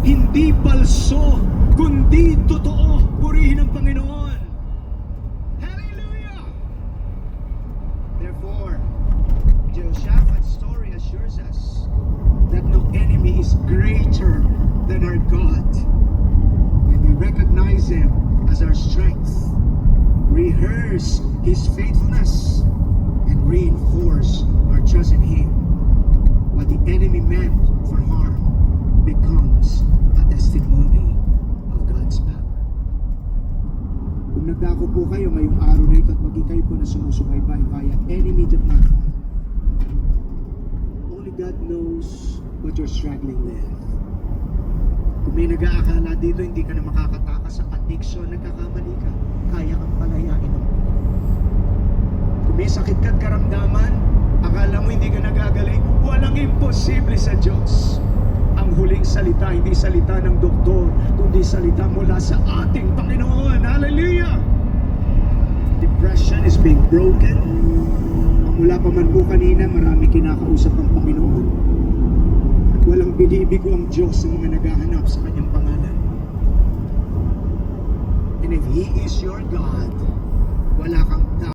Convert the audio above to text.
hindi palso, kundi totoo. Purihin ang Panginoon. Hallelujah! Therefore, Jehoshaphat's story assures us that no enemy is greater than our God. And we recognize Him as our strength, rehearse His faithfulness, and reinforce our trust in Him. What the enemy meant for harm becomes a testimony of God's power. Kung nagdako po kayo ngayong araw na ito at maging kayo po na sumusubaybay via any media platform, only God knows what you're struggling with. Kung may nag-aakala dito hindi ka na makakatakas sa addiction, nagkakamali ka, kaya kang palayain ng Panginoon. Kung may sakit ka't karamdaman, akala mo hindi ka nagagaling, walang imposible sa Diyos. Ang huling salita, hindi salita ng doktor, kundi salita mula sa ating Panginoon. Hallelujah! Depression is being broken. Mula pa man po kanina, marami kinakausap ang Panginoon. Walang binibigo ang Diyos sa mga naghahanap sa Kanyang pangalan. And if He is your God, wala kang